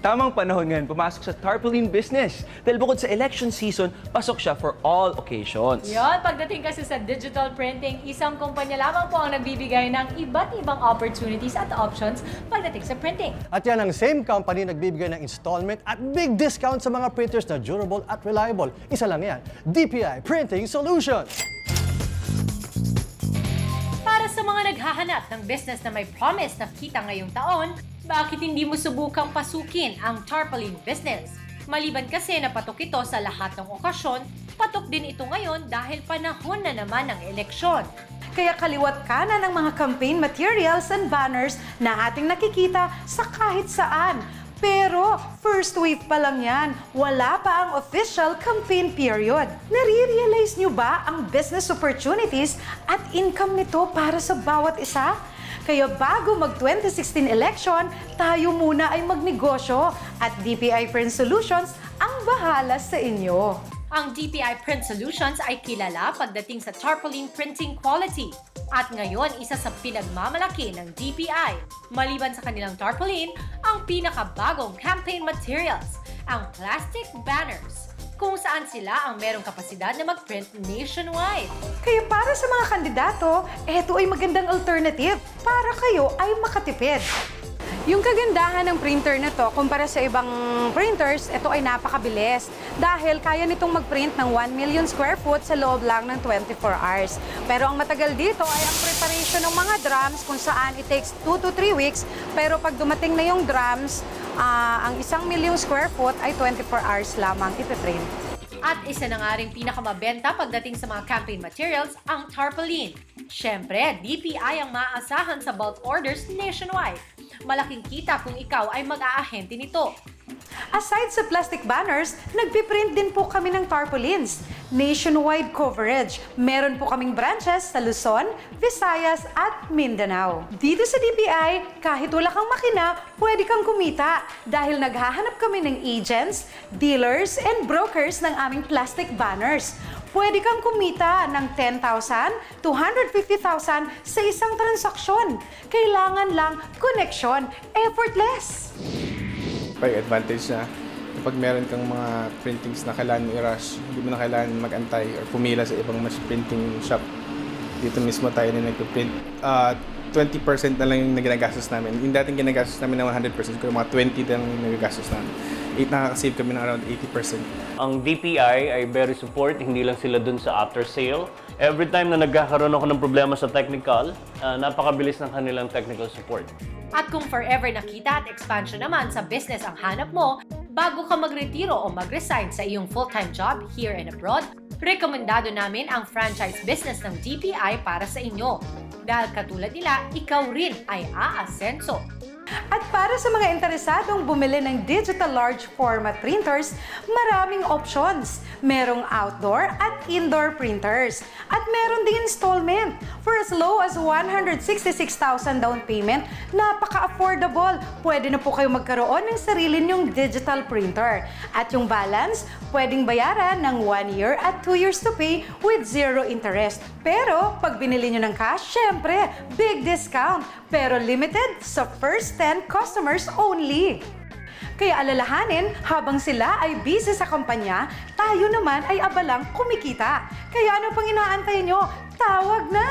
Tamang panahon ngayon pumasok sa tarpaulin business. Dahil bukod sa election season, pasok siya for all occasions. Yon, pagdating kasi sa digital printing, isang kumpanya lamang po ang nagbibigay ng iba't ibang opportunities at options pagdating sa printing. At yan ang same company nagbibigay ng installment at big discount sa mga printers na durable at reliable. Isa lang yan, DPI Printing Solutions. Para sa mga naghahanap ng business na may promise na kita ngayong taon, bakit hindi mo subukang pasukin ang tarpaulin business? Maliban kasi na patok ito sa lahat ng okasyon, patok din ito ngayon dahil panahon na naman ng eleksyon. Kaya kaliwat kanan ng mga campaign materials and banners na ating nakikita sa kahit saan. Pero first wave pa lang yan, wala pa ang official campaign period. Nare-realize nyo ba ang business opportunities at income nito para sa bawat isa? Kaya bago mag-2016 election, tayo muna ay magnegosyo at DPI Print Solutions ang bahala sa inyo. Ang DPI Print Solutions ay kilala pagdating sa tarpaulin printing quality. At ngayon, isa sa pinagmamalaki ng DPI. Maliban sa kanilang tarpaulin, ang pinakabagong campaign materials, ang plastic banners, kung saan sila ang merong kapasidad na mag-print nationwide. Kaya para sa mga kandidato, eto ay magandang alternative para kayo ay makatipid. Yung kagandahan ng printer na to, kumpara sa ibang printers, ito ay napakabilis. Dahil kaya nitong mag-print ng 1 million square foot sa loob lang ng 24 hours. Pero ang matagal dito ay ang preparation ng mga drums kung saan it takes 2 to 3 weeks. Pero pag dumating na yung drums, ang 1 million square foot ay 24 hours lamang ipiprint. At isa na nga rin pinakamabenta pagdating sa mga campaign materials, ang tarpaulin. Siyempre, DPI ang maaasahan sa bulk orders nationwide. Malaking kita kung ikaw ay mag-aahente nito. Aside sa plastic banners, nagpiprint din po kami ng tarpaulins. Nationwide coverage. Meron po kaming branches sa Luzon, Visayas at Mindanao. Dito sa DPI, kahit wala kang makina, pwede kang kumita dahil naghahanap kami ng agents, dealers, and brokers ng aming plastic banners. Pwede kang kumita ng 10,000 to 150,000 sa isang transaksyon. Kailangan lang connection, effortless. May advantage na kapag meron kang mga printings na kailangan i-rush, hindi mo na kailangan mag-antay or pumila sa ibang mas printing shop. Dito mismo tayo na nagpo-print. 20% na lang yung ginagastos namin. Yung dating ginagastos namin na 100%, kung mga 20 na lang yung nagagastos namin. Nakakasave kami ng around 80%. Ang DPI ay very support, hindi lang sila dun sa after sale. Every time na nagkakaroon ako ng problema sa technical, napakabilis ng kanilang technical support. At kung forever nakita at expansion naman sa business ang hanap mo, bago ka magretiro o mag-resign sa iyong full-time job here and abroad, rekomendado namin ang franchise business ng DPI para sa inyo. Dahil katulad nila, ikaw rin ay aasenso. At para sa mga interesadong bumili ng digital large format printers, maraming options. Merong outdoor at indoor printers. At meron ding installment. For as low as 166,000 down payment, napaka-affordable. Pwede na po kayo magkaroon ng sarili niyong digital printer. At yung balance, pwedeng bayaran ng 1 year at 2 years to pay with 0 interest. Pero pag binili nyo ng cash, syempre, big discount. Pero limited sa first 10 customers only. Kaya alalahanin, habang sila ay busy sa kampanya, tayo naman ay abalang kumikita. Kaya ano pang inaantay nyo? Tawag na!